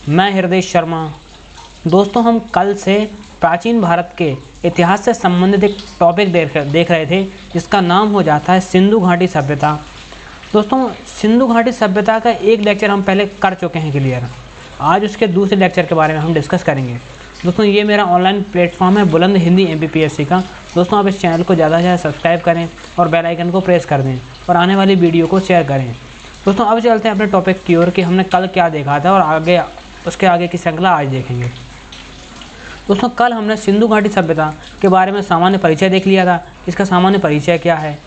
मैं हृदय शर्मा। दोस्तों, हम कल से प्राचीन भारत के इतिहास से संबंधित एक टॉपिक देख रहे थे जिसका नाम हो जाता है सिंधु घाटी सभ्यता। दोस्तों, सिंधु घाटी सभ्यता का एक लेक्चर हम पहले कर चुके हैं क्लियर। आज उसके दूसरे लेक्चर के बारे में हम डिस्कस करेंगे। दोस्तों, ये मेरा ऑनलाइन प्लेटफॉर्म है बुलंद हिंदी MPPSC का। दोस्तों, आप इस चैनल को ज़्यादा से ज़्यादा सब्सक्राइब करें और बेल आइकन को प्रेस कर दें और आने वाली वीडियो को शेयर करें। दोस्तों, अब चलते हैं अपने टॉपिक की ओर कि हमने कल क्या देखा था और आगे उसके आगे की श्रृंखला आज देखेंगे। दोस्तों, कल हमने सिंधु घाटी सभ्यता के बारे में सामान्य परिचय देख लिया था। इसका सामान्य परिचय क्या है,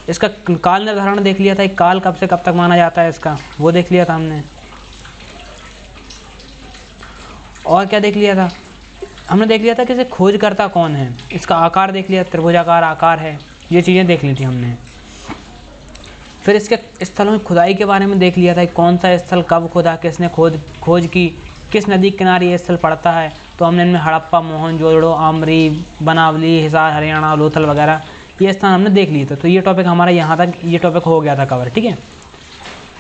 इसका काल निर्धारण देख लिया था, काल कब से कब तक माना जाता है इसका, वो देख लिया था हमने। और क्या देख लिया था, हमने देख लिया था कि इसे खोजकर्ता कौन है, इसका आकार देख लिया, त्रिभुजाकार आकार है, ये चीज़ें देख ली थी हमने। फिर इसके स्थलों की खुदाई के बारे में देख लिया था, कौन सा स्थल कब खोदा, किसने खोज की, किस नदी के किनारे ये स्थल पड़ता है। तो हमने इनमें हड़प्पा, मोहनजोदड़ो, आमरी, बनावली, हिसार हरियाणा, लोथल वगैरह ये स्थान हमने देख लिए थे। तो ये टॉपिक हमारा यहाँ तक ये टॉपिक हो गया था कवर। ठीक है,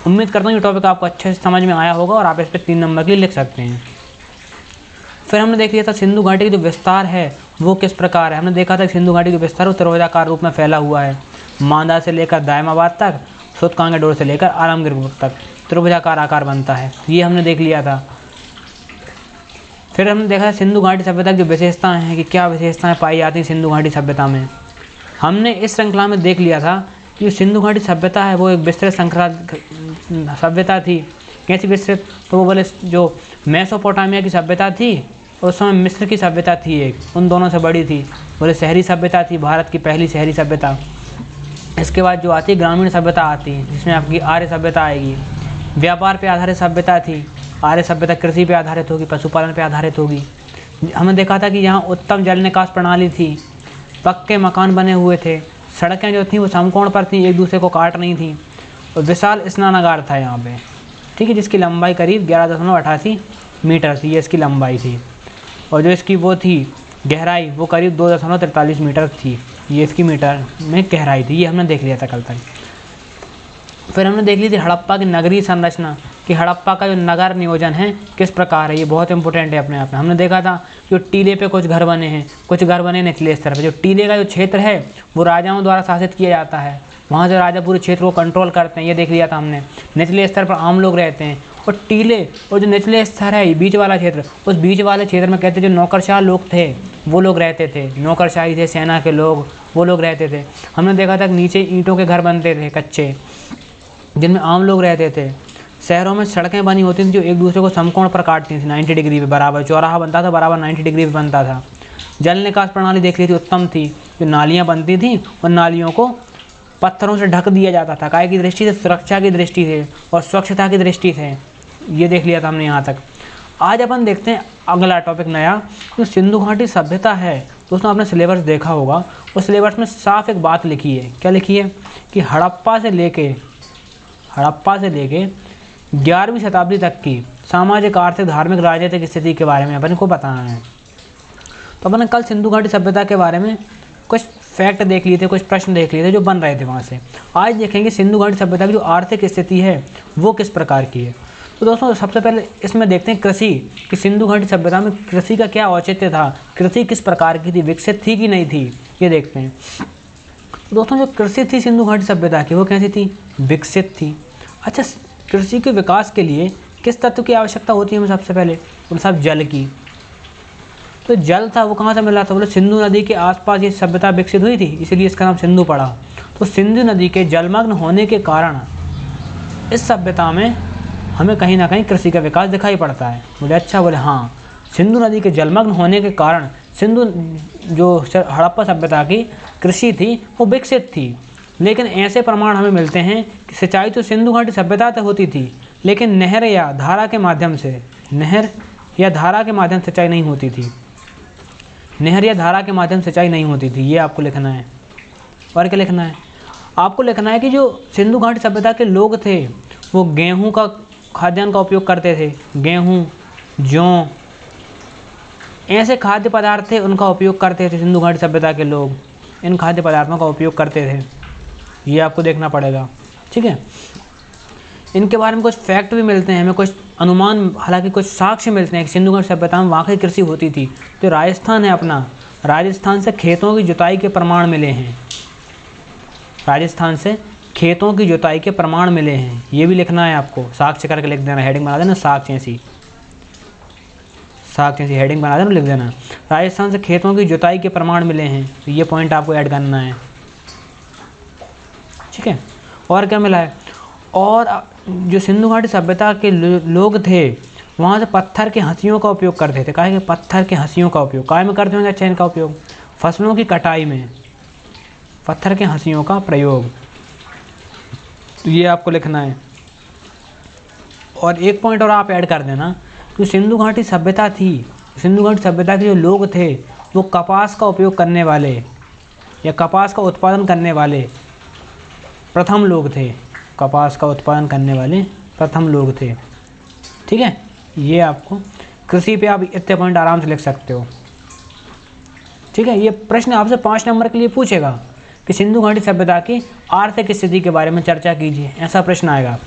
उम्मीद करता हूँ ये टॉपिक आपको अच्छे से समझ में आया होगा और आप इस पर 3 नंबर के लिए लिख सकते हैं। फिर हमने देख लिया था सिंधु घाटी का जो विस्तार है वो किस प्रकार है। हमने देखा था सिंधु घाटी का विस्तार त्रिभुजाकार रूप में फैला हुआ है। मांदा से लेकर दायमाबाद तक, सुतकांगेडोर से लेकर आलमगीर तक त्रिभुजाकार आकार बनता है, ये हमने देख लिया था। फिर हमने देखा सिंधु घाटी सभ्यता की जो विशेषताएं हैं कि क्या विशेषताएं पाई जाती हैं सिंधु घाटी सभ्यता में। हमने इस श्रृंखला में देख लिया था कि सिंधु घाटी सभ्यता है वो एक विस्तृत सभ्यता थी। कैसी विस्तृत, तो वो बोले जो मेसोपोटामिया की सभ्यता थी उस समय मिस्र की सभ्यता थी एक, उन दोनों से बड़ी थी। बोले शहरी सभ्यता थी, भारत की पहली शहरी सभ्यता। इसके बाद जो आती है ग्रामीण सभ्यता आती है जिसमें आपकी आर्य सभ्यता आएगी। व्यापार पे आधारित सभ्यता थी, आर्य सभ्यता कृषि पे आधारित होगी, पशुपालन पे आधारित होगी। हमने देखा था कि यहाँ उत्तम जल निकास प्रणाली थी, पक्के मकान बने हुए थे, सड़कें जो थी वो समकोण पर थी, एक दूसरे को काट नहीं थी, और विशाल स्नानागार था यहाँ पे। ठीक है, जिसकी लंबाई करीब 11.88 मीटर थी, ये इसकी लंबाई थी। और जो इसकी वो थी गहराई वो करीब 2.43 मीटर थी, ये इसकी मीटर में गहराई थी। ये हमने देख लिया था कल तक। फिर हमने देख ली थी हड़प्पा की नगरीय संरचना कि हड़प्पा का जो नगर नियोजन है किस प्रकार है, ये बहुत इंपॉर्टेंट है अपने आप में। हमने देखा था जो टीले पे कुछ घर बने हैं, कुछ घर बने निचले स्तर पे। जो टीले का जो क्षेत्र है वो राजाओं द्वारा शासित किया जाता है, वहाँ से राजा पूरे क्षेत्र को कंट्रोल करते हैं, ये देख लिया था हमने। निचले स्तर पर आम लोग रहते हैं और टीले और जो निचले स्तर है बीच वाला क्षेत्र, उस बीच वाले क्षेत्र में कहते जो नौकरशाह लोग थे वो लोग रहते थे, नौकरशाही थे, सेना के लोग वो लोग रहते थे। हमने देखा था कि नीचे ईंटों के घर बनते थे कच्चे, जिनमें आम लोग रहते थे। शहरों में सड़कें बनी होती थी जो एक दूसरे को समकोण पर काटती थी, 90 डिग्री पे बराबर, चौराहा बनता था बराबर 90 डिग्री पे बनता था। जल निकास प्रणाली देख ली थी, उत्तम थी। जो नालियाँ बनती थी और नालियों को पत्थरों से ढक दिया जाता था, काय की दृष्टि से, सुरक्षा की दृष्टि से और स्वच्छता की दृष्टि से, ये देख लिया था हमने यहाँ तक। आज अपन देखते हैं अगला टॉपिक नया, जो सिंधु घाटी सभ्यता है। दोस्तों, आपने सिलेबस देखा होगा, उस सिलेबस में साफ एक बात लिखी है। क्या लिखी है कि हड़प्पा से लेके 11वीं शताब्दी तक की सामाजिक, आर्थिक, धार्मिक, राजनीतिक स्थिति के बारे में अपन को बताना है। तो अपन ने कल सिंधु घाटी सभ्यता के बारे में कुछ फैक्ट देख लिए थे, कुछ प्रश्न देख लिए थे जो बन रहे थे वहाँ से। आज देखेंगे सिंधु घाटी सभ्यता की जो आर्थिक स्थिति है वो किस प्रकार की है। तो दोस्तों, सबसे पहले इसमें देखते हैं कृषि, कि सिंधु घाटी सभ्यता में कृषि का क्या औचित्य था, कृषि किस प्रकार की थी, विकसित थी कि नहीं थी, ये देखते हैं। तो दोस्तों, जो कृषि थी सिंधु घाटी सभ्यता की वो कैसी थी, विकसित थी। अच्छा, कृषि के विकास के लिए किस तत्व की आवश्यकता होती है हमें सबसे पहले, तो सब जल की। तो जल था वो कहाँ से मिला था, बोले सिंधु नदी के आसपास ये सभ्यता विकसित हुई थी, इसीलिए इसका नाम सिंधु पड़ा। तो सिंधु नदी के जलमग्न होने के कारण इस सभ्यता में हमें कहीं ना कहीं कृषि का विकास दिखाई पड़ता है। बोले अच्छा, बोले हाँ, सिंधु नदी के जलमग्न होने के कारण सिंधु जो हड़प्पा सभ्यता की कृषि थी वो विकसित थी। लेकिन ऐसे प्रमाण हमें मिलते हैं कि सिंचाई तो सिंधु घाटी सभ्यता तक होती थी, लेकिन नहर या धारा के माध्यम से सिंचाई नहीं होती थी। नहर या धारा के माध्यम से सिंचाई नहीं होती थी, ये आपको लिखना है। और क्या लिखना है, आपको लिखना है कि जो सिंधु घाटी सभ्यता के लोग थे वो गेहूं का खाद्यान्न का उपयोग करते थे। गेहूं, जौ, ऐसे खाद्य पदार्थ थे उनका उपयोग करते थे सिंधु घाटी सभ्यता के लोग, इन खाद्य पदार्थों का उपयोग करते थे, ये आपको देखना पड़ेगा। ठीक है, इनके बारे में कुछ फैक्ट भी मिलते हैं हमें, कुछ अनुमान, हालांकि कुछ साक्ष्य मिलते हैं कि सिंधु घाटी सभ्यता में वाकई कृषि होती थी। तो राजस्थान है अपना, राजस्थान से खेतों की जुताई के प्रमाण मिले हैं, राजस्थान से खेतों की जुताई के प्रमाण मिले हैं, ये भी लिखना है आपको, साक्ष्य करके लिख देना, हेडिंग बना देना साक्ष्य ऐसी हेडिंग बना देना, लिख देना राजस्थान से खेतों की जुताई के प्रमाण मिले हैं। तो ये पॉइंट आपको ऐड करना है, ठीक है। और क्या मिला है, और जो सिंधु घाटी सभ्यता के लोग थे वहाँ से पत्थर के हंसियों का उपयोग करते थे। काहे कि पत्थर के हंसियों का उपयोग काय में करते होंगे, अच्छा इनका उपयोग फसलों की कटाई में, पत्थर के हंसियों का प्रयोग, तो ये आपको लिखना है। और एक पॉइंट और आप ऐड कर देना कि सिंधु घाटी सभ्यता थी, सिंधु घाटी सभ्यता के जो लोग थे वो कपास का उपयोग करने वाले या कपास का उत्पादन करने वाले प्रथम लोग थे, कपास का उत्पादन करने वाले प्रथम लोग थे, ठीक है। ये आपको कृषि पे आप इतने पॉइंट आराम से लिख सकते हो, ठीक है। ये प्रश्न आपसे 5 नंबर के लिए पूछेगा कि सिंधु घाटी सभ्यता की आर्थिक स्थिति के बारे में चर्चा कीजिए, ऐसा प्रश्न आएगा।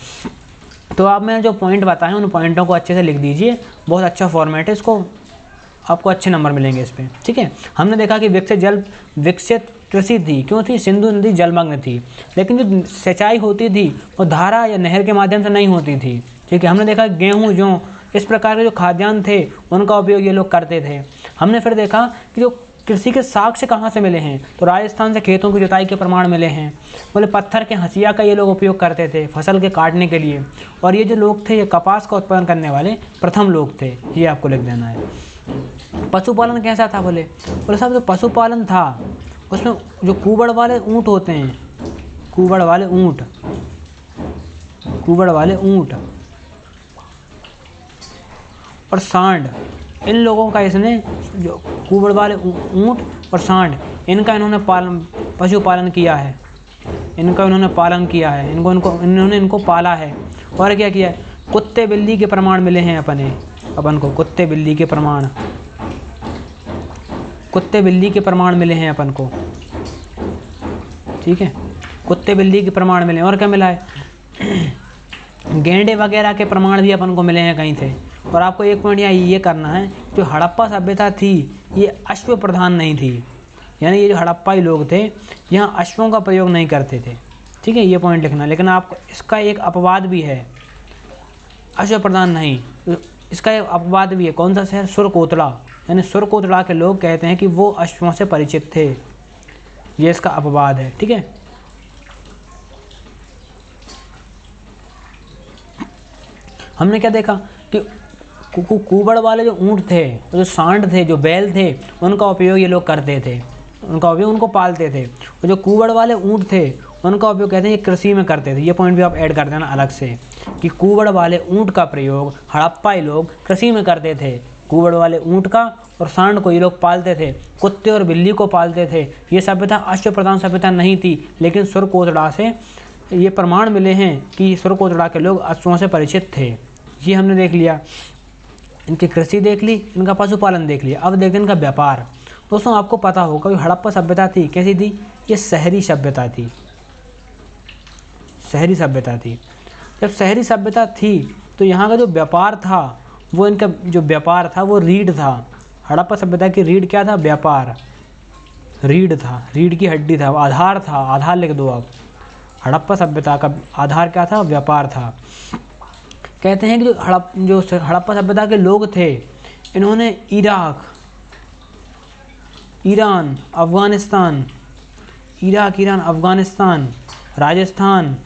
तो आप मैंने जो पॉइंट बताए उन पॉइंटों को अच्छे से लिख दीजिए, बहुत अच्छा फॉर्मेट है, इसको आपको अच्छे नंबर मिलेंगे इस पर, ठीक है। हमने देखा कि विकसित कृषि थी, क्यों थी, सिंधु नदी जलमग्न थी, लेकिन जो सिंचाई होती थी वो धारा या नहर के माध्यम से नहीं होती थी, ठीक है। हमने देखा गेहूँ, जौ, इस प्रकार के जो खाद्यान्न थे उनका उपयोग ये लोग करते थे। हमने फिर देखा कि जो कृषि के साक्ष्य कहाँ से मिले हैं, तो राजस्थान से खेतों की जुताई के प्रमाण मिले हैं। बोले पत्थर के हंसिया का ये लोग उपयोग करते थे फसल के काटने के लिए, और ये जो लोग थे ये कपास का उत्पादन करने वाले प्रथम लोग थे, ये आपको लिख देना है। पशुपालन कैसा था, बोले साहब जो पशुपालन था उसमें जो कुबड़ वाले ऊँट होते हैं, कुबड़ वाले ऊँट और सांड, इन लोगों का इसने जो कुबड़ वाले ऊँट और सांड, इनका इन्होंने पशुपालन किया है, इनका इन्होंने पालन किया है, इन्होंने इनको पाला है। और क्या किया है, कुत्ते बिल्ली के प्रमाण मिले हैं अपन को, कुत्ते बिल्ली के प्रमाण मिले हैं अपन को, ठीक है, कुत्ते बिल्ली के प्रमाण मिले। और क्या मिला है, गेंडे वगैरह के प्रमाण भी अपन को मिले हैं कहीं से। और आपको एक पॉइंट यहाँ ये करना है, जो हड़प्पा सभ्यता थी ये अश्व प्रधान नहीं थी, यानी ये जो हड़प्पाई लोग थे यहाँ अश्वों का प्रयोग नहीं करते थे, ठीक है, ये पॉइंट लिखना। लेकिन आपको इसका एक अपवाद भी है, अश्व प्रधान नहीं, इसका एक अपवाद भी है। कौन सा शहर, सुरकोतला, यानी सुरकोतला के लोग कहते हैं कि वो अश्वों से परिचित थे, ये इसका अपवाद है, ठीक है। हमने क्या देखा कि कुबड़ वाले जो ऊँट थे, जो सांड थे, जो बैल थे, उनका उपयोग ये लोग करते थे, उनका उपयोग उनको पालते थे। और जो कुबड़ वाले ऊँट थे उनका उपयोग कहते हैं ये कृषि में करते थे। ये पॉइंट भी आप ऐड कर देना अलग से कि कुबड़ वाले ऊँट का प्रयोग हड़प्पाई लोग कृषि में करते थे। कुबड़ वाले ऊँट का और सांड को ये लोग पालते थे, कुत्ते और बिल्ली को पालते थे। ये सभ्यता अश्व प्रधान सभ्यता नहीं थी, लेकिन सुरकोतड़ा से ये प्रमाण मिले हैं कि सुरकोतड़ा के लोग अश्वों से परिचित थे। ये हमने देख लिया, इनकी कृषि देख ली, इनका पशुपालन देख लिया। अब देखते हैं इनका व्यापार। दोस्तों आपको पता होगा कि हड़प्पा सभ्यता थी कैसी थी, ये शहरी सभ्यता थी, शहरी सभ्यता थी। जब शहरी सभ्यता थी तो यहाँ का जो व्यापार था वो, इनका जो व्यापार था वो रीढ़ था। हड़प्पा सभ्यता की रीढ़ क्या था, व्यापार, रीढ़ था, रीढ़ की हड्डी था, आधार था, आधार लिख दो आप। हड़प्पा सभ्यता का आधार क्या था, व्यापार था। कहते हैं कि जो हड़प्पा सभ्यता के लोग थे इन्होंने Iraq, Iran, Afghanistan, Iraq, Iran, Afghanistan, Rajasthan,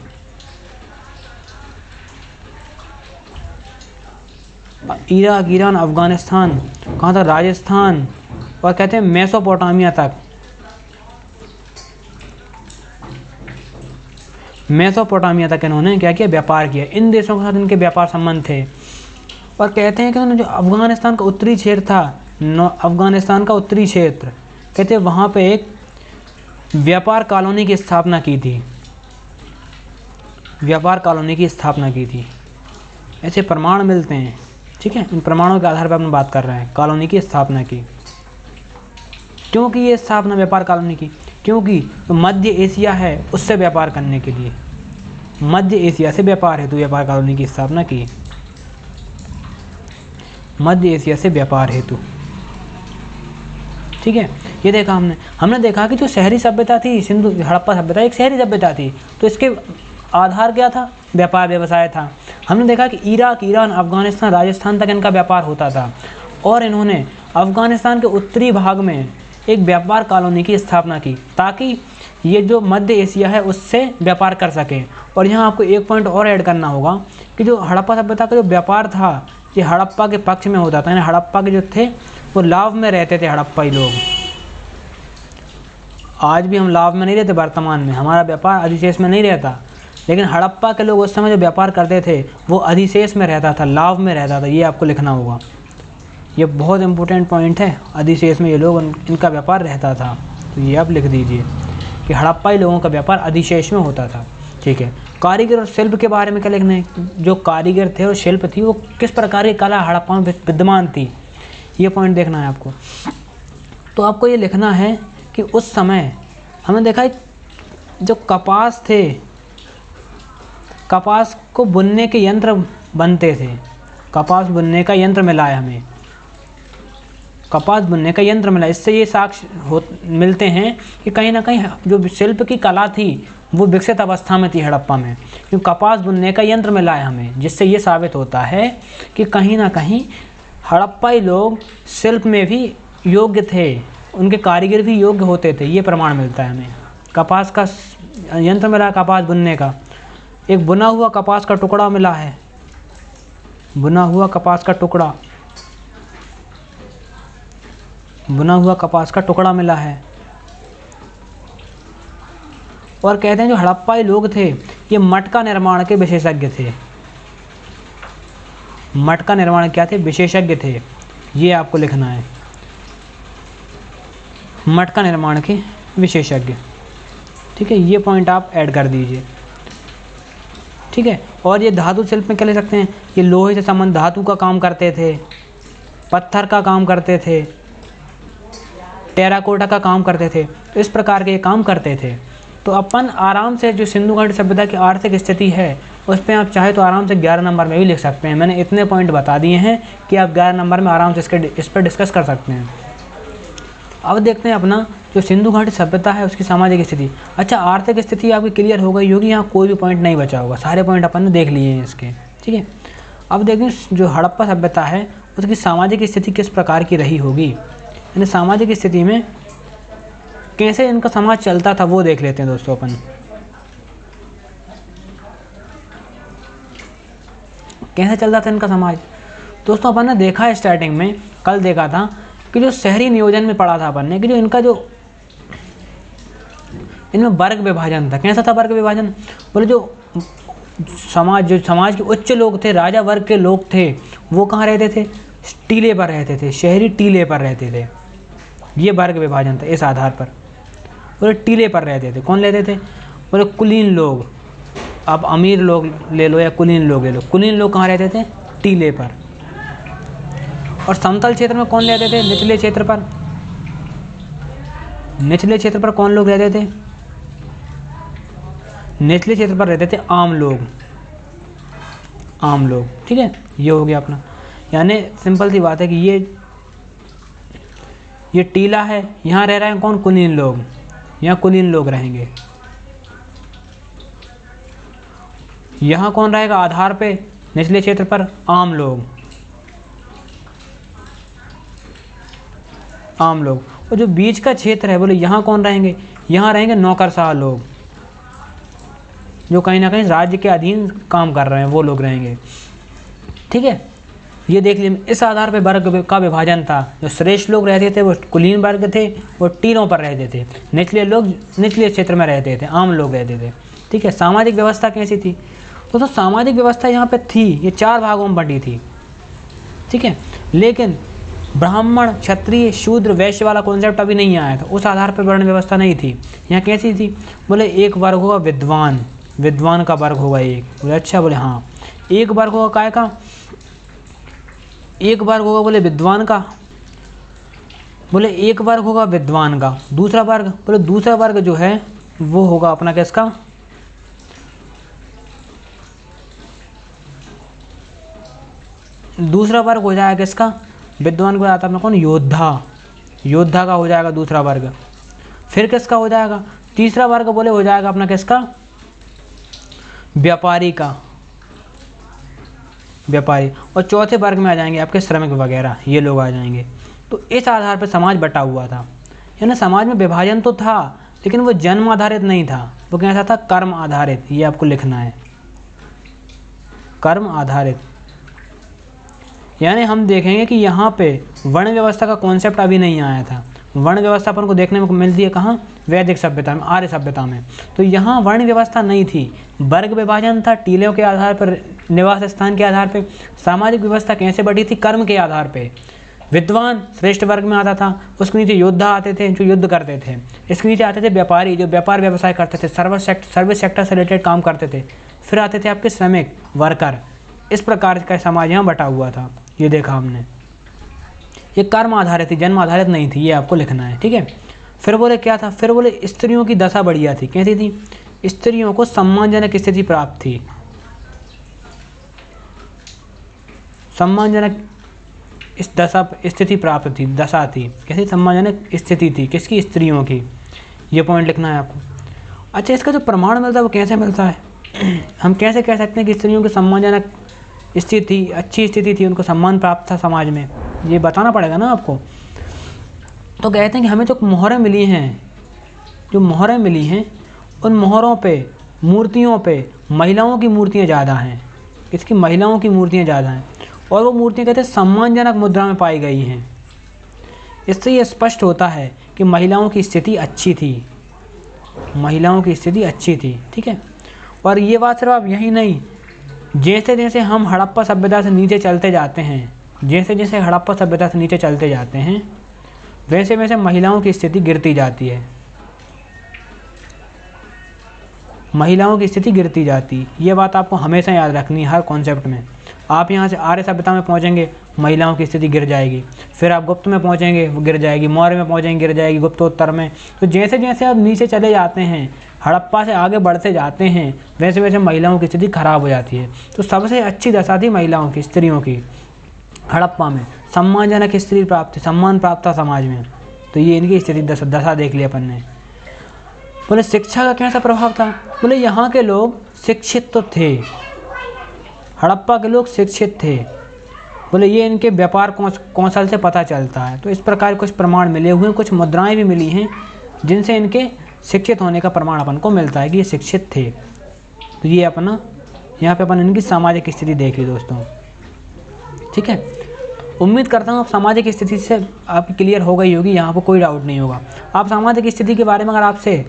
Iraq, Iran, Afghanistan, कहाँ था, राजस्थान, और कहते हैं मेसोपोटामिया तक, मेसोपोटामिया तक इन्होंने क्या किया, व्यापार किया। इन देशों के साथ इनके व्यापार संबंध थे। और कहते हैं कि उन्होंने जो अफ़गानिस्तान का उत्तरी क्षेत्र था, अफ़गानिस्तान का उत्तरी क्षेत्र, कहते हैं वहाँ पे एक व्यापार कॉलोनी की स्थापना की थी, व्यापार कॉलोनी की स्थापना की थी। ऐसे प्रमाण मिलते हैं, ठीक है। इन प्रमाणों के आधार पर अपन बात कर रहे हैं। कॉलोनी की स्थापना की, क्योंकि ये स्थापना व्यापार कॉलोनी की, क्योंकि तो मध्य एशिया है उससे व्यापार करने के लिए, मध्य एशिया से व्यापार हेतु व्यापार कॉलोनी की स्थापना की। मध्य एशिया से व्यापार हेतु, ठीक है। ये देखा हमने देखा कि जो शहरी सभ्यता थी, सिंधु हड़प्पा सभ्यता एक शहरी सभ्यता थी, तो इसके आधार क्या था? व्यापार व्यवसाय था। हमने देखा कि इराक, ईरान, अफगानिस्तान, राजस्थान तक इनका व्यापार होता था और इन्होंने अफगानिस्तान के उत्तरी भाग में एक व्यापार कॉलोनी की स्थापना की ताकि ये जो मध्य एशिया है उससे व्यापार कर सकें। और यहाँ आपको एक पॉइंट और ऐड करना होगा कि जो हड़प्पा सभ्यता का जो व्यापार था ये हड़प्पा के पक्ष में होता था, यानी हड़प्पा के जो थे वो लाभ में रहते थे हड़प्पाई लोग। आज भी हम लाभ में नहीं रहते, वर्तमान में हमारा व्यापार अधिशेष में नहीं रहता, लेकिन हड़प्पा के लोग उस समय जो व्यापार करते थे वो अधिशेष में रहता था, लाभ में रहता था। ये आपको लिखना होगा, ये बहुत इंपॉर्टेंट पॉइंट है। अधिशेष में ये लोग इनका व्यापार रहता था, तो ये आप लिख दीजिए कि हड़प्पाई लोगों का व्यापार अधिशेष में होता था, ठीक है। कारीगर और शिल्प के बारे में क्या लिखना है? जो कारीगर थे और शिल्प थी वो किस प्रकार की कला हड़प्पा में विद्यमान थी, ये पॉइंट देखना है आपको। तो आपको ये लिखना है कि उस समय हमने देखा है जो कपास थे, कपास को बुनने के यंत्र बनते थे, कपास बुनने का यंत्र मिला है हमें, कपास बुनने का यंत्र मिला। इससे ये साक्ष्य मिलते हैं कि कहीं ना कहीं जो शिल्प की कला थी वो विकसित अवस्था में थी हड़प्पा में, क्योंकि कपास बुनने का यंत्र मिला है हमें, जिससे ये साबित होता है कि कहीं ना कहीं हड़प्पाई लोग शिल्प में भी योग्य थे, उनके कारीगर भी योग्य होते थे, ये प्रमाण मिलता है हमें। कपास का यंत्र मिला है कपास बुनने का, एक बुना हुआ कपास का टुकड़ा मिला है, बुना हुआ कपास का टुकड़ा, बुना हुआ कपास का टुकड़ा मिला है। और कहते हैं जो हड़प्पाई लोग थे ये मटका निर्माण के विशेषज्ञ थे, मटका निर्माण क्या थे? विशेषज्ञ थे, ये आपको लिखना है, मटका निर्माण के विशेषज्ञ, ठीक है। ये पॉइंट आप ऐड कर दीजिए, ठीक है। और ये धातु शिल्प में क्या ले सकते हैं? ये लोहे से संबंध धातु का काम करते थे, पत्थर का काम करते थे, टेराकोटा का काम करते थे, तो इस प्रकार के ये काम करते थे। तो अपन आराम से जो सिंधु घाटी सभ्यता की आर्थिक स्थिति है उस पर आप चाहे तो आराम से 11 नंबर में भी लिख सकते हैं। मैंने इतने पॉइंट बता दिए हैं कि आप 11 नंबर में आराम से इस पर डिस्कस कर सकते हैं। अब देखते हैं अपना जो सिंधु घाटी सभ्यता है उसकी सामाजिक स्थिति। अच्छा, आर्थिक स्थिति आपकी क्लियर हो गई होगी, यहाँ कोई भी पॉइंट नहीं बचा होगा, सारे पॉइंट अपन ने देख लिए हैं इसके, ठीक है। अब देखिए जो हड़प्पा सभ्यता है उसकी सामाजिक स्थिति किस प्रकार की रही होगी, यानी सामाजिक स्थिति में कैसे इनका समाज चलता था वो देख लेते हैं दोस्तों अपन। कैसे चलता था इनका समाज? दोस्तों अपन ने देखा है स्टार्टिंग में, कल देखा था कि जो शहरी नियोजन में पढ़ा था अपन ने कि जो इनका जो इनमें वर्ग विभाजन था। कैसा था वर्ग विभाजन? बोले जो समाज के उच्च लोग थे, राजा वर्ग के लोग थे, वो कहाँ रहते थे? टीले पर रहते थे, शहरी टीले पर रहते थे। ये वर्ग विभाजन था इस आधार पर। बोले टीले पर रहते थे, कौन रहते थे? बोले कुलीन लोग। अब अमीर लोग ले लो या कुलीन लोग ले लो, कुलीन लोग कहाँ रहते थे? टीले पर। और समतल क्षेत्र में कौन रहते थे? निचले क्षेत्र पर। निचले क्षेत्र पर कौन लोग रहते थे? निचले क्षेत्र पर रहते थे आम लोग, आम लोग, ठीक है। ये हो गया अपना, यानी सिंपल सी बात है कि ये टीला है, यहाँ रह रहे हैं कौन? कुलीन लोग, यहाँ कुलीन लोग रहेंगे। यहाँ कौन रहेगा आधार पे? निचले क्षेत्र पर आम लोग, आम लोग। और जो बीच का क्षेत्र है, बोले यहाँ कौन रहेंगे? यहाँ रहेंगे नौकरशाह लोग, जो कहीं ना कहीं राज्य के अधीन काम कर रहे हैं, वो लोग रहेंगे, ठीक है। ये देख लीजिए, इस आधार पे वर्ग का विभाजन था। जो श्रेष्ठ लोग रहते थे वो कुलीन वर्ग थे, वो टीलों पर रहते थे। निचले लोग निचले क्षेत्र में रहते थे, आम लोग रहते थे, ठीक है। सामाजिक व्यवस्था कैसी थी? तो सामाजिक व्यवस्था यहाँ पे थी, ये 4 भागों में बंटी थी, ठीक है। लेकिन ब्राह्मण, क्षत्रिय, शूद्र, वैश्य वाला कॉन्सेप्ट अभी नहीं आया था, उस आधार पर वर्ण व्यवस्था नहीं थी। यहाँ कैसी थी? बोले एक वर्ग होगा विद्वान, विद्वान का वर्ग होगा एक। बोले अच्छा, बोले हाँ। एक वर्ग होगा काय का? एक वर्ग होगा बोले विद्वान का, बोले एक वर्ग होगा विद्वान का। दूसरा वर्ग, बोले दूसरा वर्ग जो है वो होगा अपना किसका? दूसरा वर्ग हो जाएगा किसका, विद्वान को आता है अपना कौन, योद्धा, योद्धा का हो जाएगा दूसरा वर्ग। फिर किसका हो जाएगा, तीसरा वर्ग बोले हो जाएगा अपना किसका, व्यापारी का, व्यापारी। और चौथे वर्ग में आ जाएंगे आपके श्रमिक वगैरह, ये लोग आ जाएंगे। तो इस आधार पर समाज बटा हुआ था, यानी समाज में विभाजन तो था लेकिन वो जन्म आधारित नहीं था, वो कैसा था, कर्म आधारित। ये आपको लिखना है, कर्म आधारित। यानी हम देखेंगे कि यहाँ पे वर्ण व्यवस्था का कॉन्सेप्ट अभी नहीं आया था। वर्ण व्यवस्था अपन को देखने में मिलती है कहाँ, वैदिक सभ्यता में, आर्य सभ्यता में। तो यहाँ वर्ण व्यवस्था नहीं थी, वर्ग विभाजन था, टीलों के आधार पर, निवास स्थान के आधार पर। सामाजिक व्यवस्था कैसे बढ़ी थी, कर्म के आधार पर। विद्वान श्रेष्ठ वर्ग में आता था, उसके नीचे योद्धा आते थे जो युद्ध करते थे, इसके नीचे आते थे व्यापारी जो व्यापार व्यवसाय करते थे, सर्विस सेक्टर से रिलेटेड काम करते थे। फिर आते थे आपके श्रमिक, वर्कर। इस प्रकार का समाज यहाँ बटा हुआ था, ये देखा हमने। ये कर्म आधारित थी, जन्म आधारित नहीं थी, ये आपको लिखना है, ठीक है। फिर बोले क्या था, फिर बोले स्त्रियों की दशा बढ़िया थी। कैसी थी, स्त्रियों को सम्मानजनक स्थिति प्राप्त थी, सम्मानजनक इस दशा स्थिति प्राप्त थी, दशा थी, कैसी सम्मानजनक स्थिति थी, किसकी, स्त्रियों की। ये पॉइंट लिखना है आपको। अच्छा, इसका जो प्रमाण मिलता है वो कैसे मिलता है, हम कैसे कह सकते हैं कि स्त्रियों की सम्मानजनक स्थिति, अच्छी स्थिति थी, उनको सम्मान प्राप्त था समाज में, ये बताना पड़ेगा ना आपको। तो कहते हैं कि हमें जो मोहरें मिली हैं, जो मोहरें मिली हैं, उन मोहरों पे, मूर्तियों पे महिलाओं की मूर्तियाँ ज़्यादा हैं। इसकी महिलाओं की मूर्तियाँ ज़्यादा हैं, और वो मूर्तियाँ कहते हैं सम्मानजनक मुद्रा में पाई गई हैं। इससे ये स्पष्ट होता है कि महिलाओं की स्थिति अच्छी थी, महिलाओं की स्थिति अच्छी थी, ठीक है। और ये बात सिर्फ आप यही नहीं, जैसे जैसे हम हड़प्पा सभ्यता से नीचे चलते जाते हैं, जैसे जैसे हड़प्पा सभ्यता से नीचे चलते जाते हैं, वैसे वैसे महिलाओं की स्थिति गिरती जाती है, महिलाओं की स्थिति गिरती जाती। ये बात आपको हमेशा याद रखनी है हर कॉन्सेप्ट में। आप यहाँ से आर्य सभ्यता में पहुँचेंगे, महिलाओं की स्थिति गिर जाएगी। फिर आप गुप्त में पहुँचेंगे, वो गिर जाएगी। मौर्य में पहुँचेंगे, गिर जाएगी। गुप्तोत्तर में। तो जैसे जैसे आप नीचे चले जाते हैं, हड़प्पा से आगे बढ़ते जाते हैं, वैसे वैसे महिलाओं की स्थिति खराब हो जाती है। तो सबसे अच्छी दशा थी महिलाओं की, स्त्रियों की हड़प्पा में। सम्मानजनक स्त्री प्राप्त, सम्मान प्राप्त था समाज में। तो ये इनकी स्थिति दशा देख लिया अपन ने। बोले शिक्षा का कैसा प्रभाव था, बोले यहाँ के लोग शिक्षित तो थे, हड़प्पा के लोग शिक्षित थे। बोले ये इनके व्यापार कौशल से पता चलता है। तो इस प्रकार कुछ प्रमाण मिले हुए हैं, कुछ मुद्राएं भी मिली हैं जिनसे इनके शिक्षित होने का प्रमाण अपन को मिलता है कि ये शिक्षित थे। तो ये अपना यहाँ पे अपन इनकी सामाजिक स्थिति देख ली दोस्तों, ठीक है। उम्मीद करता हूँ आप सामाजिक स्थिति से आपकी क्लियर हो गई होगी, यहाँ पर कोई डाउट नहीं होगा। आप सामाजिक स्थिति के बारे में अगर आपसे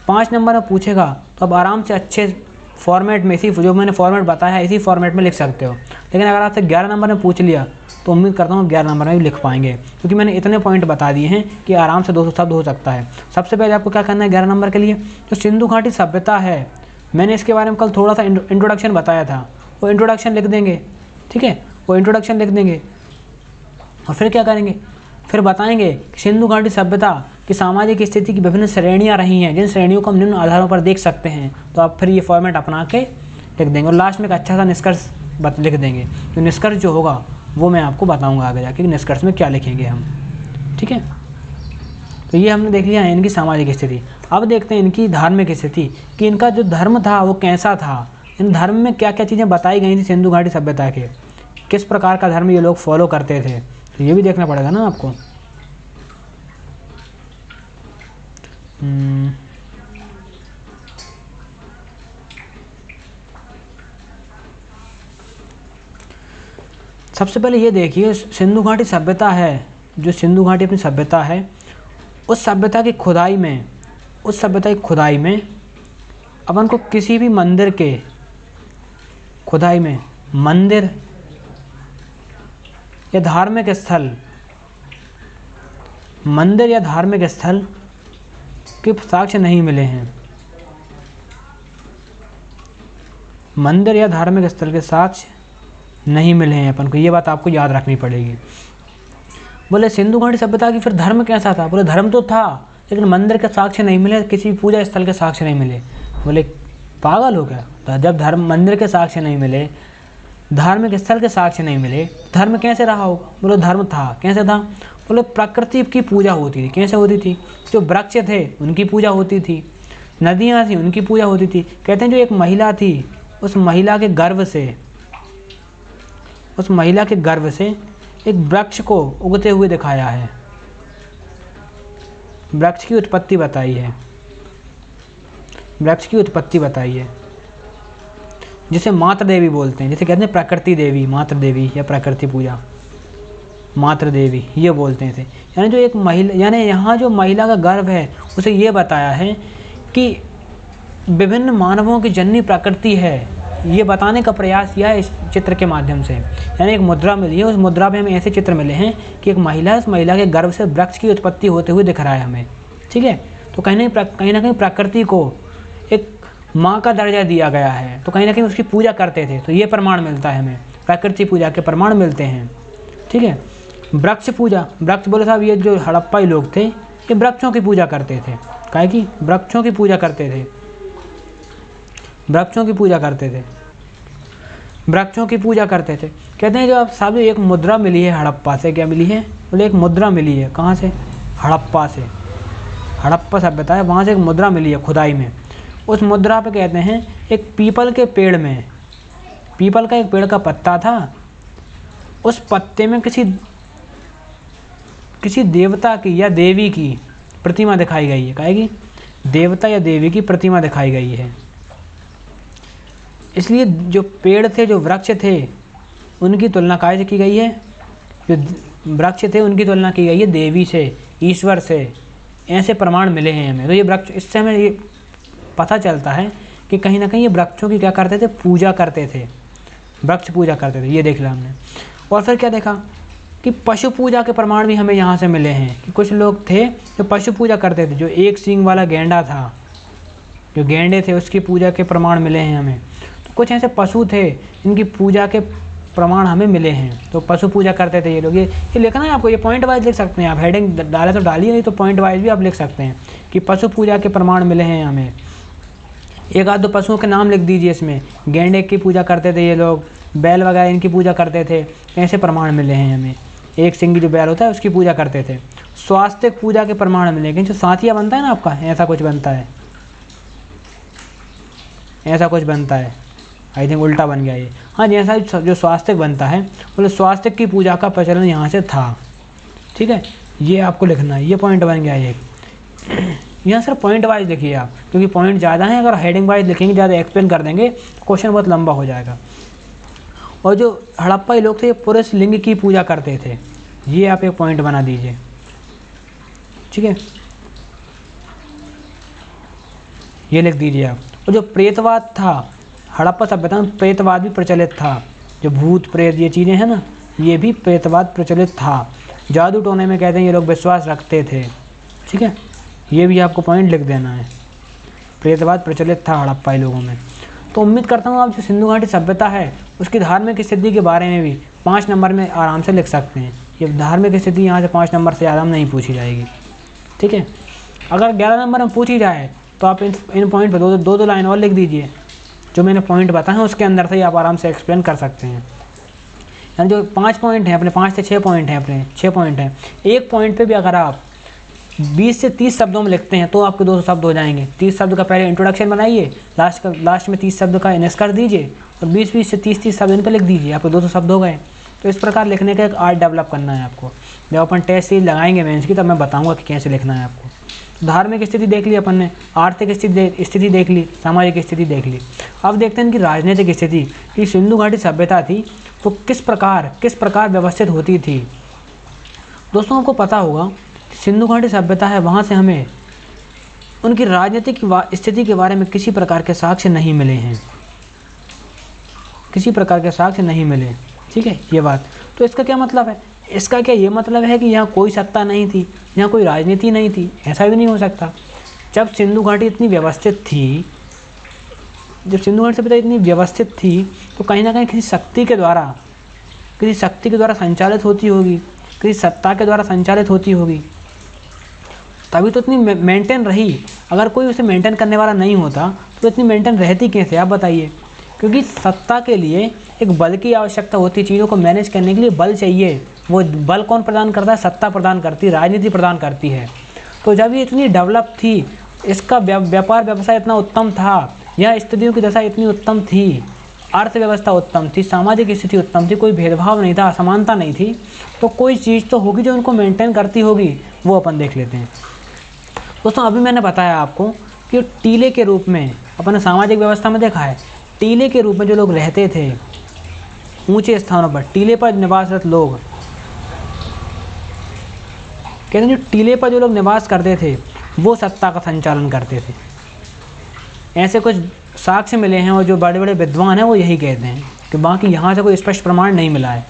5 नंबर में पूछेगा तो आप आराम से अच्छे फॉर्मेट में, इसी जो मैंने फॉर्मेट बताया है इसी फॉर्मेट में लिख सकते हो। लेकिन अगर आपसे 11 नंबर में पूछ लिया तो उम्मीद करता हूँ 11 नंबर में भी लिख पाएंगे, क्योंकि मैंने इतने पॉइंट बता दिए हैं कि आराम से 200 शब्द हो सकता है। सबसे पहले आपको क्या करना है 11 नंबर के लिए, जो सिंधु घाटी सभ्यता है, मैंने इसके बारे में कल थोड़ा सा इंट्रोडक्शन बताया था, वो इंट्रोडक्शन लिख देंगे, ठीक है। वो इंट्रोडक्शन लिख देंगे और फिर क्या करेंगे, फिर बताएंगे कि सिंधु घाटी सभ्यता की सामाजिक स्थिति की विभिन्न श्रेणियाँ रही हैं, जिन श्रेणियों को हम निम्न आधारों पर देख सकते हैं। तो आप फिर ये फॉर्मेट अपना के लिख देंगे और लास्ट में एक अच्छा सा निष्कर्ष लिख देंगे। तो निष्कर्ष जो होगा वो मैं आपको बताऊंगा आगे जाके कि निष्कर्ष में क्या लिखेंगे हम, ठीक है। तो ये हमने देख लिया है इनकी सामाजिक स्थिति। अब देखते हैं इनकी धार्मिक स्थिति, कि इनका जो धर्म था वो कैसा था, इन धर्म में क्या क्या चीज़ें बताई गई थी सिंधु घाटी सभ्यता के, किस प्रकार का धर्म ये लोग फॉलो करते थे। तो ये भी देखना पड़ेगा ना आपको। सबसे पहले ये देखिए, सिंधु घाटी सभ्यता है, जो सिंधु घाटी अपनी सभ्यता है, उस सभ्यता की खुदाई में, उस सभ्यता की खुदाई में अपन को किसी भी मंदिर के खुदाई में, मंदिर या धार्मिक स्थल, मंदिर या धार्मिक स्थल के साक्ष्य नहीं मिले हैं। मंदिर या धार्मिक स्थल के साक्ष्य नहीं मिले हैं अपन को, ये बात आपको याद रखनी पड़ेगी। बोले सिंधु घाटी सभ्यता की फिर धर्म कैसा था, बोले धर्म तो था लेकिन मंदिर के साक्ष्य नहीं मिले, किसी पूजा स्थल के साक्ष्य नहीं मिले। बोले पागल हो गया, तो जब धर्म मंदिर के साक्ष्य नहीं मिले, धार्मिक स्थल के साक्ष्य नहीं मिले। धर्म कैसे रहा होगा? बोलो धर्म था, कैसे था? बोलो प्रकृति की पूजा होती थी। कैसे होती थी? जो वृक्ष थे उनकी पूजा होती थी, नदियाँ थी उनकी पूजा होती थी। कहते हैं जो एक महिला थी, उस महिला के गर्भ से एक वृक्ष को उगते हुए दिखाया है, वृक्ष की उत्पत्ति बताई है, वृक्ष की उत्पत्ति बताई है, जिसे मातृ देवी बोलते हैं, जिसे कहते हैं प्रकृति देवी, मातृ देवी या प्रकृति पूजा, मातृ देवी ये बोलते थे। यानी जो एक महिला, यानी यहाँ जो महिला का गर्भ है उसे ये बताया है कि विभिन्न मानवों की जननी प्रकृति है, ये बताने का प्रयास किया है इस चित्र के माध्यम से। यानी एक मुद्रा मिली है, उस मुद्रा पे हमें ऐसे चित्र मिले हैं कि एक महिला, उस महिला के गर्भ से वृक्ष की उत्पत्ति होते हुए दिख रहा है हमें, ठीक है। तो कहीं ना कहीं प्रकृति को एक माँ का दर्जा दिया गया है, तो कहीं ना कहीं उसकी पूजा करते थे, तो ये प्रमाण मिलता है हमें, प्रकृति पूजा के प्रमाण मिलते हैं, ठीक है। वृक्ष पूजा, वृक्ष बोले साहब ये जो हड़प्पाई लोग थे ये वृक्षों की पूजा करते थे, काहे की वृक्षों की पूजा करते थे, वृक्षों की पूजा करते थे, वृक्षों की पूजा करते थे। कहते हैं जो अब साहब एक मुद्रा मिली है हड़प्पा से, क्या मिली है? बोले एक मुद्रा मिली है, कहाँ से? हड़प्पा से, हड़प्पा सभ्यता है, वहाँ से एक मुद्रा मिली है खुदाई में। उस मुद्रा पे कहते हैं एक पीपल के पेड़ में, पीपल का एक पेड़ का पत्ता था, उस पत्ते में किसी देवता की या देवी की प्रतिमा दिखाई गई है, काहे की देवता या देवी की प्रतिमा दिखाई गई है। इसलिए जो पेड़ थे, जो वृक्ष थे, उनकी तुलना काहे से की गई है? जो वृक्ष थे उनकी तुलना की गई है देवी से, ईश्वर से, ऐसे प्रमाण मिले हैं हमें। तो ये वृक्ष, इससे हमें ये पता चलता है कि कहीं ना कहीं ये वृक्षों की क्या करते थे? पूजा करते थे, वृक्ष पूजा करते थे, ये देख लिया हमने। और फिर क्या देखा कि पशु पूजा के प्रमाण भी हमें यहाँ से मिले हैं कि कुछ लोग थे जो पशु पूजा करते थे। जो एक सींग वाला गेंडा था, जो गेंडे थे, उसकी पूजा के प्रमाण मिले हैं हमें। तो कुछ ऐसे पशु थे इनकी पूजा के प्रमाण हमें मिले हैं, तो पशु पूजा करते थे ये लोग। ये लिखना है आपको, ये पॉइंट वाइज लिख सकते हैं आप, हेडिंग डाले तो डालिए, नहीं तो पॉइंट वाइज भी आप लिख सकते हैं कि पशु पूजा के प्रमाण मिले हैं हमें। एक आध दो पशुओं के नाम लिख दीजिए इसमें। गेंडे की पूजा करते थे ये लोग, बैल वगैरह इनकी पूजा करते थे, ऐसे प्रमाण मिले हैं हमें। एक सिंगी जो बैल होता है उसकी पूजा करते थे। स्वास्थ्य पूजा के प्रमाण मिले, लेकिन जो साथिया बनता है ना आपका, ऐसा कुछ बनता है, ऐसा कुछ बनता है, आई थिंक उल्टा बन गया ये। हाँ, जैसा जो स्वास्थ्य बनता है, बोले स्वास्थ्य की पूजा का प्रचलन यहाँ से था, ठीक है। ये आपको लिखना है, ये पॉइंट बन गया ये। यहाँ सिर्फ पॉइंट वाइज लिखिए आप, क्योंकि पॉइंट ज़्यादा है, अगर हेडिंग वाइज लिखेंगे, ज़्यादा एक्सप्लेन कर देंगे, क्वेश्चन बहुत लंबा हो जाएगा। और जो हड़प्पाई लोग थे ये पुरुष लिंग की पूजा करते थे, ये आप एक पॉइंट बना दीजिए, ठीक है, ये लिख दीजिए आप। और जो प्रेतवाद था, हड़प्पा सभ्यता में प्रेतवाद भी प्रचलित था, जो भूत प्रेत ये चीज़ें हैं ना, ये भी प्रेतवाद प्रचलित था। जादू टोने में कहते हैं ये लोग विश्वास रखते थे, ठीक है, ये भी आपको पॉइंट लिख देना है। प्रेतवाद प्रचलित था हड़प्पाई लोगों में। तो उम्मीद करता हूँ आप जो सिंधु घाटी सभ्यता है उसकी धार्मिक स्थिति के बारे में भी 5 नंबर में आराम से लिख सकते हैं। ये धार्मिक स्थिति यहाँ से 5 नंबर से ज़्यादा नहीं पूछी जाएगी, ठीक है। अगर 11 नंबर में पूछी जाए तो आप इन पॉइंट पर दो लाइन और लिख दीजिए, जो मैंने पॉइंट बताए हैं उसके अंदर से ही आप आराम से एक्सप्लेन कर सकते हैं। यानी जो 5 पॉइंट हैं अपने, 5 से 6 पॉइंट हैं अपने, 6 पॉइंट हैं, एक पॉइंट पे भी अगर आप 20 से 30 शब्दों में लिखते हैं तो आपके 200 शब्द हो जाएंगे। 30 शब्द का पहले इंट्रोडक्शन बनाइए, लास्ट में 30 शब्द का निष्कर्ष दीजिए, और 20 से 30 शब्द इन पर लिख दीजिए, आपके 200 शब्द हो गए। तो इस प्रकार लिखने का एक आर्ट डेवलप करना है आपको। जब अपन टेस्ट सीरीज लगाएंगे मेंस की, तब मैं बताऊँगा कि कैसे लिखना है आपको। धार्मिक स्थिति देख ली अपन ने, आर्थिक स्थिति देख ली, सामाजिक स्थिति देख ली। अब देखते हैं कि राजनीतिक स्थिति, कि सिंधु घाटी सभ्यता थी तो किस प्रकार व्यवस्थित होती थी। दोस्तों आपको पता होगा सिंधु घाटी सभ्यता है, वहाँ से हमें उनकी राजनीतिक स्थिति के बारे में किसी प्रकार के साक्ष्य नहीं मिले हैं, किसी प्रकार के साक्ष्य नहीं मिले, ठीक है, ये बात। तो इसका क्या मतलब है? इसका क्या ये मतलब है कि यहाँ कोई सत्ता नहीं थी, यहाँ कोई राजनीति नहीं थी? ऐसा भी नहीं हो सकता। जब सिंधु घाटी इतनी व्यवस्थित थी, जब सिंधु घाटी सभ्यता इतनी व्यवस्थित थी, तो कहीं ना कहीं किसी शक्ति के द्वारा संचालित होती होगी, किसी सत्ता के द्वारा संचालित होती होगी, तभी तो इतनी मेंटेन रही। अगर कोई उसे मेंटेन करने वाला नहीं होता तो इतनी मेंटेन रहती कैसे, आप बताइए। क्योंकि सत्ता के लिए एक बल की आवश्यकता होती है, चीज़ों को मैनेज करने के लिए बल चाहिए। वो बल कौन प्रदान करता है? सत्ता प्रदान करती है, राजनीति प्रदान करती है। तो जब ये इतनी डेवलप थी, इसका व्यापार व्यवसाय इतना उत्तम था, यह स्थितियों की दशा इतनी उत्तम थी, अर्थव्यवस्था उत्तम थी, सामाजिक स्थिति उत्तम थी, कोई भेदभाव नहीं था, असमानता नहीं थी, तो कोई चीज़ तो होगी जो उनको मेंटेन करती होगी, वो अपन देख लेते हैं। दोस्तों अभी मैंने बताया आपको कि टीले के रूप में अपन सामाजिक व्यवस्था में देखा है, टीले के रूप में जो लोग रहते थे ऊंचे स्थानों पर, टीले पर निवासरत लोग, कहते हैं जो टीले पर जो लोग निवास करते थे वो सत्ता का संचालन करते थे। ऐसे कुछ साक्ष्य मिले हैं और जो बड़े बड़े विद्वान हैं वो यही कहते हैं कि बाकी यहाँ से कोई स्पष्ट प्रमाण नहीं मिला है।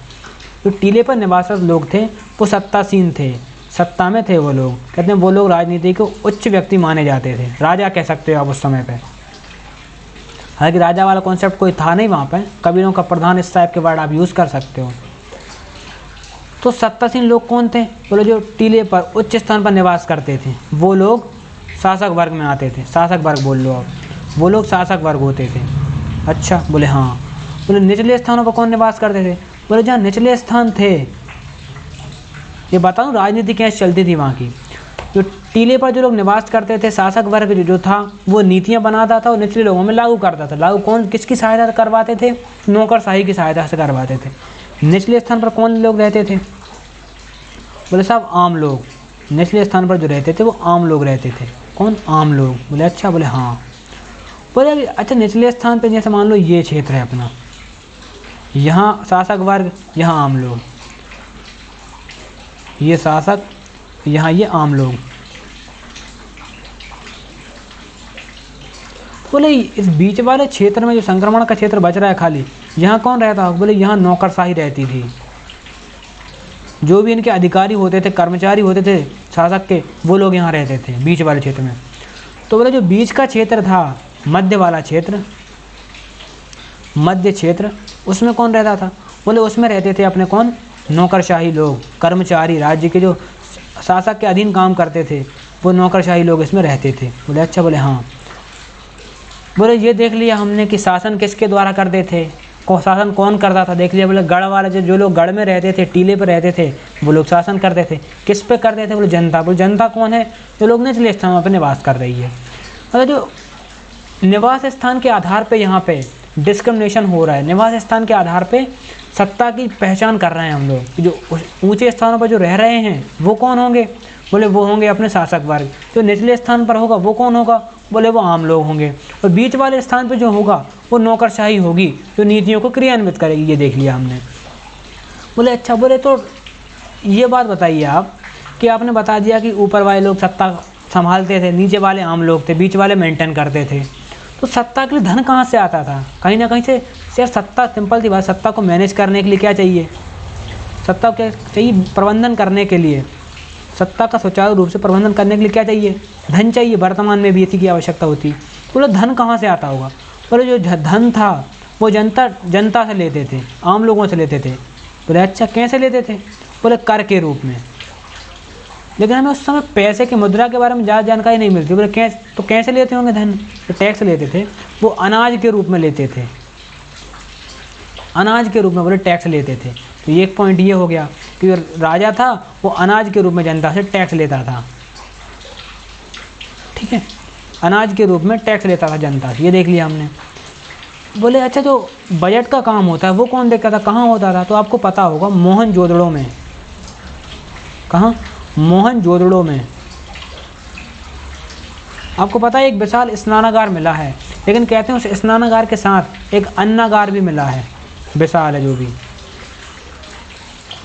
जो टीले पर निवासरत लोग थे वो सत्तासीन थे, सत्ता में थे वो लोग। कहते हैं वो लोग राजनीति के उच्च व्यक्ति माने जाते थे, राजा कह सकते हो आप उस समय पे। हालांकि राजा वाला कॉन्सेप्ट कोई था नहीं वहाँ पे, कबीरों का प्रधान इस टाइप के वर्ड आप यूज़ कर सकते हो। तो सत्तासीन लोग कौन थे? बोले जो टीले पर उच्च स्थान पर निवास करते थे वो लोग शासक वर्ग में आते थे। शासक वर्ग बोल लो आप, वो लोग शासक वर्ग होते थे। अच्छा, बोले हाँ। बोले निचले स्थानों पर कौन निवास करते थे? बोले जहाँ निचले स्थान थे, ये बताऊँ राजनीति कैसे चलती थी वहाँ की। जो टीले पर जो लोग निवास करते थे, शासक वर्ग जो था वो नीतियाँ बनाता था और निचले लोगों में लागू करता था। लागू कौन किसकी सहायता करवाते थे? नौकरशाही की सहायता से करवाते थे। निचले स्थान पर कौन लोग रहते थे? बोले साहब आम लोग। निचले स्थान पर जो रहते थे वो आम लोग रहते थे। कौन? आम लोग। बोले अच्छा, बोले हाँ। बोले अच्छा निचले स्थान पे जैसे मान लो ये क्षेत्र है अपना, यहाँ शासक वर्ग, यहाँ आम लोग, ये शासक, यहाँ ये आम लोग। बोले इस बीच वाले क्षेत्र में जो संक्रमण का क्षेत्र बच रहा है खाली, यहाँ कौन रहता है? बोले यहाँ नौकरशाही रहती थी। जो भी इनके अधिकारी होते थे, कर्मचारी होते थे शासक के, वो लोग यहाँ रहते थे बीच वाले क्षेत्र में। तो बोले जो बीच का क्षेत्र था, मध्य वाला क्षेत्र, मध्य क्षेत्र, उसमें कौन रहता था? बोले उसमें रहते थे अपने कौन? नौकरशाही लोग, कर्मचारी, राज्य के जो शासक के अधीन काम करते थे वो नौकरशाही लोग इसमें रहते थे। बोले अच्छा, बोले हाँ। बोले ये देख लिया हमने कि शासन किसके द्वारा करते थे, शासन कौन करता था, देख लिया। बोले गढ़ वाले जो लोग गढ़ में रहते थे, टीले पर रहते थे, वो लोग शासन करते थे। किस पे करते थे? बोले जनता। बोले जनता कौन है? जो लोग निचले स्थानों पर निवास कर रही है। मतलब जो निवास स्थान के आधार पे यहाँ पे डिस्क्रिमिनेशन हो रहा है, निवास स्थान के आधार पे सत्ता की पहचान कर रहे हैं हम लोग। जो ऊंचे स्थानों पर जो रह रहे हैं वो कौन होंगे? बोले वो होंगे अपने शासक वर्ग। जो निचले स्थान पर होगा वो कौन होगा? बोले वो आम लोग होंगे। और बीच वाले स्थान पर जो होगा वो नौकरशाही होगी, जो नीतियों को क्रियान्वित करेगी। ये देख लिया हमने। बोले अच्छा, बोले तो ये बात बताइए आप कि आपने बता दिया कि ऊपर वाले लोग सत्ता संभालते थे, नीचे वाले आम लोग थे, बीच वाले मेंटेन करते थे। तो सत्ता के लिए धन कहाँ से आता था? कहीं ना कहीं से। सिर्फ सत्ता, सिंपल सी बात, सत्ता को मैनेज करने के लिए क्या चाहिए? सत्ता क्या चाहिए? प्रबंधन करने के लिए, सत्ता का सुचारू रूप से प्रबंधन करने के लिए क्या चाहिए? धन चाहिए। वर्तमान में भी इसी की आवश्यकता होती है। बोले धन कहाँ से आता होगा? बोले जो धन था वो जनता से लेते थे, आम लोगों से लेते थे। बोले अच्छा, कैसे लेते थे? बोले कर के रूप में। लेकिन हमें उस समय पैसे की मुद्रा के बारे में ज़्यादा जानकारी नहीं मिलती। बोले कैसे लेते होंगे धन? तो टैक्स लेते थे। वो अनाज के रूप में लेते थे, अनाज के रूप में बोले टैक्स लेते थे। तो ये एक पॉइंट ये हो गया कि राजा था वो अनाज के रूप में जनता से टैक्स लेता था। ठीक है, अनाज के रूप में टैक्स लेता था जनता से। ये देख लिया हमने। बोले अच्छा, जो बजट का काम होता है वो कौन देखता था, कहाँ होता था? तो आपको पता होगा मोहनजोदड़ो में। कहाँ? मोहनजोदड़ो में। आपको पता है एक विशाल स्नानागार मिला है, लेकिन कहते हैं उस स्नानागार के साथ एक अन्नागार भी मिला है। विशाल है, जो भी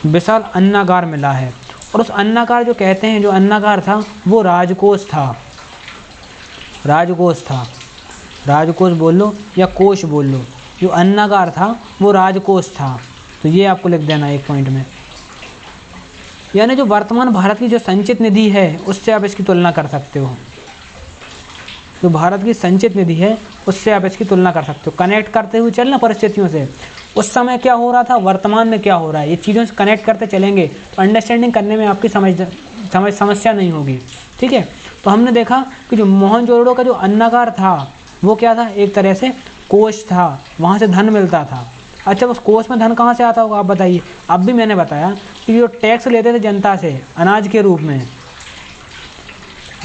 विशाल अन्नागार मिला है। और उस अन्नागार जो कहते हैं, जो अन्नागार था वो राजकोष था। राजकोष था, राजकोष बोल लो या कोष बोल लो। जो अन्नागार था वो राजकोष था। तो ये आपको लिख देना एक पॉइंट में। यानी जो वर्तमान भारत की जो संचित निधि है उससे आप इसकी तुलना कर सकते हो। जो भारत की संचित निधि है उससे आप इसकी तुलना कर सकते हो। कनेक्ट करते हुए चलना परिस्थितियों से, उस समय क्या हो रहा था, वर्तमान में क्या हो रहा है, ये चीज़ों से कनेक्ट करते चलेंगे तो अंडरस्टैंडिंग करने में आपकी समस्या नहीं होगी। ठीक है, तो हमने देखा कि जो मोहनजोदड़ो का जो अन्नागार था वो क्या था, एक तरह से कोष था, वहाँ से धन मिलता था। अच्छा, उस कोष में धन कहाँ से आता होगा आप बताइए। अब भी मैंने बताया कि जो टैक्स लेते थे जनता से अनाज के रूप में,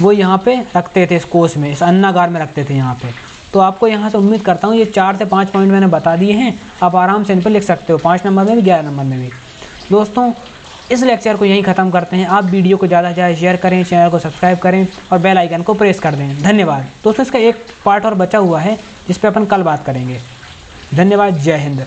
वो यहाँ पे रखते थे, इस कोष में, इस अन्नागार में रखते थे यहाँ पे। तो आपको यहाँ से उम्मीद करता हूँ ये 4 से 5 पॉइंट मैंने बता दिए हैं, आप आराम से इन पर लिख सकते हो, 5 नंबर में भी 11 नंबर में भी। दोस्तों इस लेक्चर को यहीं ख़त्म करते हैं। आप वीडियो को ज़्यादा से ज़्यादा शेयर करें, चैनल को सब्सक्राइब करें और बेल आइकन को प्रेस कर दें। धन्यवाद दोस्तों। इसका एक पार्ट और बचा हुआ है जिस पर अपन कल बात करेंगे। धन्यवाद। जय हिंद।